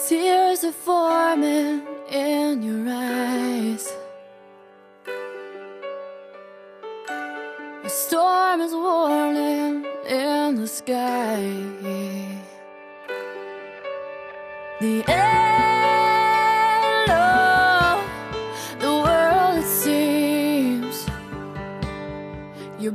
Tears are forming in your eyes. A storm is warning in the sky. The end of the world, it seems. You're